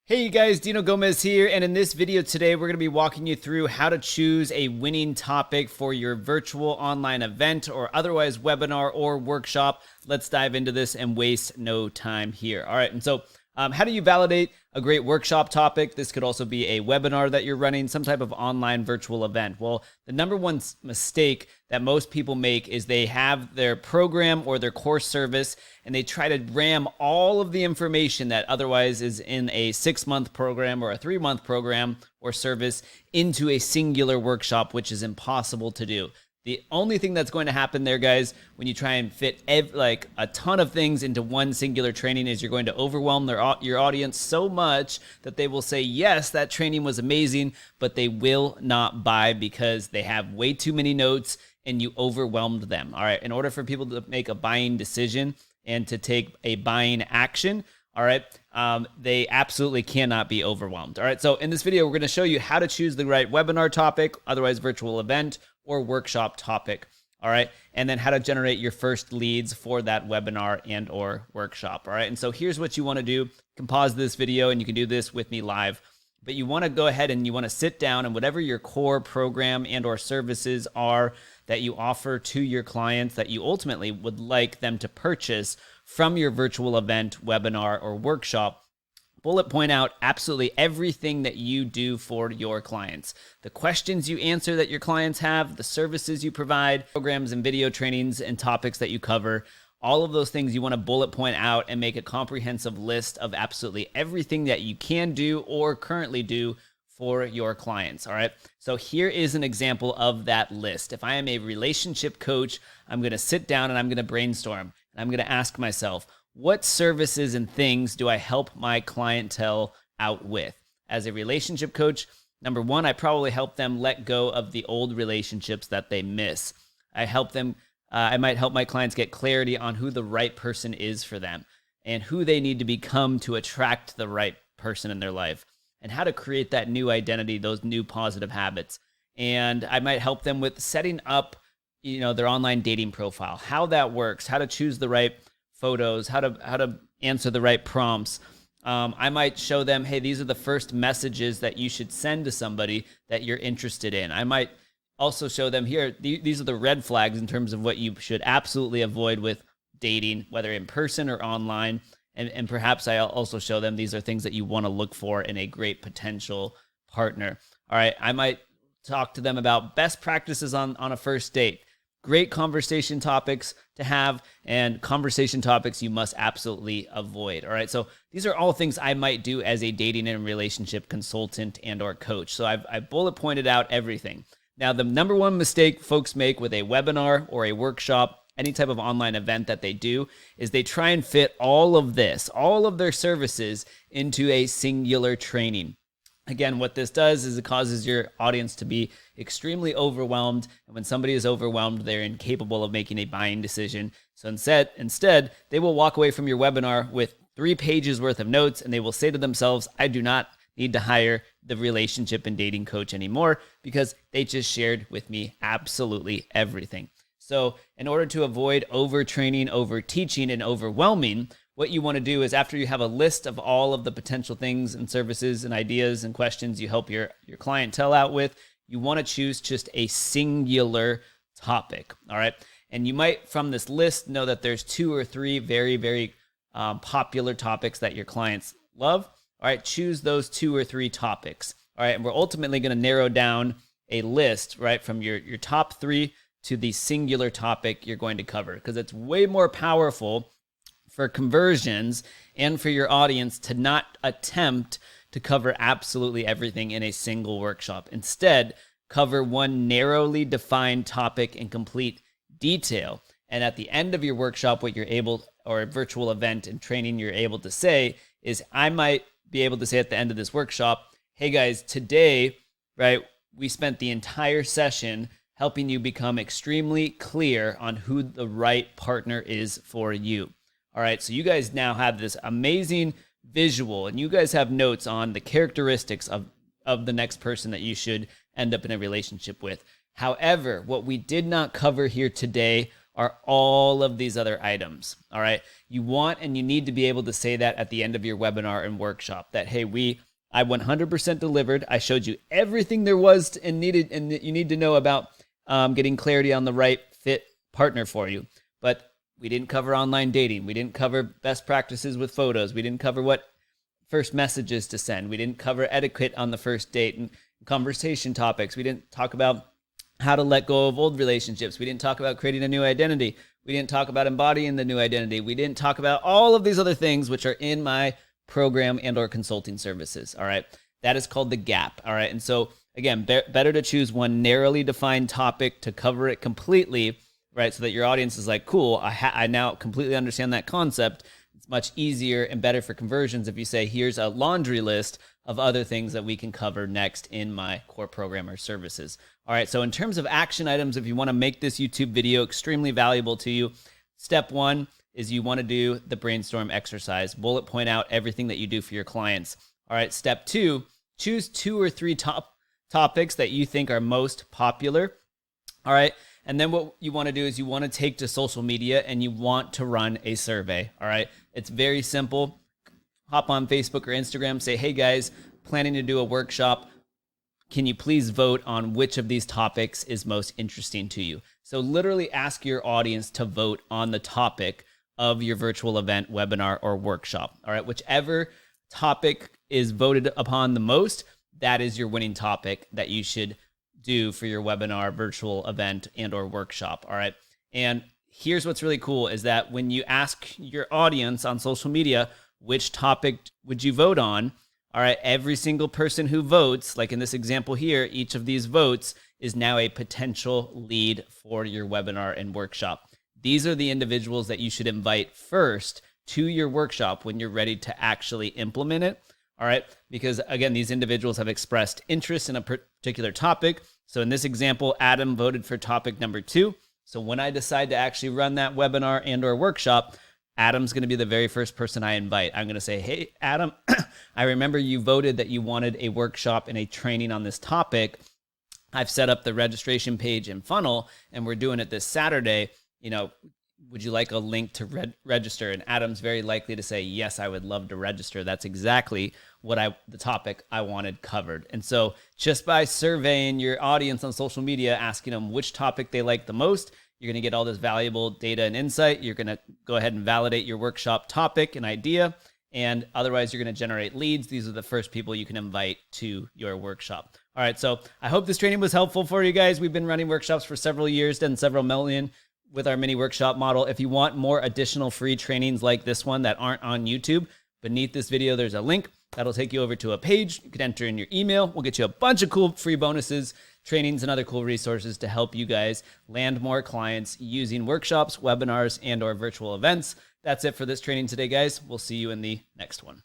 Hey you guys, Dino Gomez here, and in this video today we're going to be walking you through how to choose a winning topic for your virtual online event or otherwise webinar or workshop. Let's dive into this and waste no time here. All right, and so how do you validate a great workshop topic? This could also be a webinar that you're running, some type of online virtual event. Well, the number one mistake that most people make is they have their program or their course service and they try to ram all of the information that otherwise is in a 6-month program or a 3-month program or service into a singular workshop, which is impossible to do. The only thing that's going to happen there, guys, when you try and fit like a ton of things into one singular training is you're going to overwhelm your audience so much that they will say, yes, that training was amazing, but they will not buy because they have way too many notes and you overwhelmed them. All right. In order for people to make a buying decision and to take a buying action, all right, they absolutely cannot be overwhelmed. All right. So in this video, we're going to show you how to choose the right webinar topic, otherwise virtual event, or workshop topic, all right? And then how to generate your first leads for that webinar and or workshop, all right? And so here's what you wanna do. You can pause this video and you can do this with me live, but you wanna go ahead and you wanna sit down and whatever your core program and or services are that you offer to your clients that you ultimately would like them to purchase from your virtual event, webinar, or workshop, bullet point out absolutely everything that you do for your clients. The questions you answer that your clients have, the services you provide, programs and video trainings and topics that you cover, all of those things you want to bullet point out and make a comprehensive list of absolutely everything that you can do or currently do for your clients, all right? So here is an example of that list. If I am a relationship coach, I'm going to sit down and I'm going to brainstorm. And I'm going to ask myself, what services and things do I help my clientele out with? As a relationship coach, number one, I probably help them let go of the old relationships that they miss. I might help my clients get clarity on who the right person is for them and who they need to become to attract the right person in their life and how to create that new identity, those new positive habits. And I might help them with setting up, their online dating profile, how that works, how to choose the right photos, how to answer the right prompts. I might show them, hey, these are the first messages that you should send to somebody that you're interested in. I might also show them here, these are the red flags in terms of what you should absolutely avoid with dating, whether in person or online. And perhaps I'll also show them these are things that you want to look for in a great potential partner. All right, I might talk to them about best practices on a first date. Great conversation topics to have and conversation topics you must absolutely avoid. All right. So these are all things I might do as a dating and relationship consultant and or coach. So I've bullet pointed out everything. Now, the number one mistake folks make with a webinar or a workshop, any type of online event that they do, is they try and fit all of this, all of their services into a singular training. Again, what this does is it causes your audience to be extremely overwhelmed. And when somebody is overwhelmed, they're incapable of making a buying decision. So instead, they will walk away from your webinar with 3 pages worth of notes and they will say to themselves, I do not need to hire the relationship and dating coach anymore because they just shared with me absolutely everything. So in order to avoid overtraining, overteaching, and overwhelming, what you want to do is after you have a list of all of the potential things and services and ideas and questions you help your clientele out with, you want to choose just a singular topic, all right? And you might, from this list, know that there's 2 or 3 very, very popular topics that your clients love. All right, choose those 2 or 3 topics, all right? And we're ultimately going to narrow down a list, right, from your top 3 to the singular topic you're going to cover because it's way more powerful for conversions and for your audience to not attempt to cover absolutely everything in a single workshop. Instead, cover one narrowly defined topic in complete detail. And at the end of your workshop, what you're able, or a virtual event and training, you're able to say is, I might be able to say at the end of this workshop, hey guys, today, right, we spent the entire session helping you become extremely clear on who the right partner is for you. All right, so you guys now have this amazing visual and you guys have notes on the characteristics of the next person that you should end up in a relationship with. However, what we did not cover here today are all of these other items. All right. You want and you need to be able to say that at the end of your webinar and workshop that, hey, I 100% delivered. I showed you everything there was and needed and that you need to know about getting clarity on the right fit partner for you. But we didn't cover online dating. We didn't cover best practices with photos. We didn't cover what first messages to send. We didn't cover etiquette on the first date and conversation topics. We didn't talk about how to let go of old relationships. We didn't talk about creating a new identity. We didn't talk about embodying the new identity. We didn't talk about all of these other things which are in my program and or consulting services. All right. That is called the gap. All right. And so again, better to choose one narrowly defined topic to cover it completely, right? So that your audience is like, cool, I now completely understand that concept. It's much easier and better for conversions if you say, here's a laundry list of other things that we can cover next in my core program or services. All right. So in terms of action items, if you want to make this YouTube video extremely valuable to you, step one is you want to do the brainstorm exercise, bullet point out everything that you do for your clients. All right. Step two, choose 2 or 3 top topics that you think are most popular. All right. And then what you want to do is you want to take to social media and you want to run a survey. All right. It's very simple. Hop on Facebook or Instagram, say, hey guys, planning to do a workshop. Can you please vote on which of these topics is most interesting to you? So literally ask your audience to vote on the topic of your virtual event, webinar, or workshop. All right. Whichever topic is voted upon the most, that is your winning topic that you should do for your webinar, virtual event, and or workshop. All right. And here's what's really cool is that when you ask your audience on social media, which topic would you vote on? All right. Every single person who votes, like in this example here, each of these votes is now a potential lead for your webinar and workshop. These are the individuals that you should invite first to your workshop when you're ready to actually implement it. All right. Because again, these individuals have expressed interest in a particular topic. So in this example, Adam voted for topic number 2. So when I decide to actually run that webinar and or workshop, Adam's going to be the very first person I invite. I'm going to say, hey, Adam, I remember you voted that you wanted a workshop and a training on this topic. I've set up the registration page and funnel, and we're doing it this Saturday. You know, would you like a link to register? And Adam's very likely to say, yes, I would love to register. That's exactly what the topic I wanted covered. And so just by surveying your audience on social media, asking them which topic they like the most, you're going to get all this valuable data and insight. You're going to go ahead and validate your workshop topic and idea. And otherwise, you're going to generate leads. These are the first people you can invite to your workshop. All right. So I hope this training was helpful for you guys. We've been running workshops for several years, done several million with our mini workshop model. If you want more additional free trainings like this one that aren't on YouTube, beneath this video, there's a link that'll take you over to a page. You can enter in your email. We'll get you a bunch of cool free bonuses, trainings, and other cool resources to help you guys land more clients using workshops, webinars, and or virtual events. That's it for this training today, guys. We'll see you in the next one.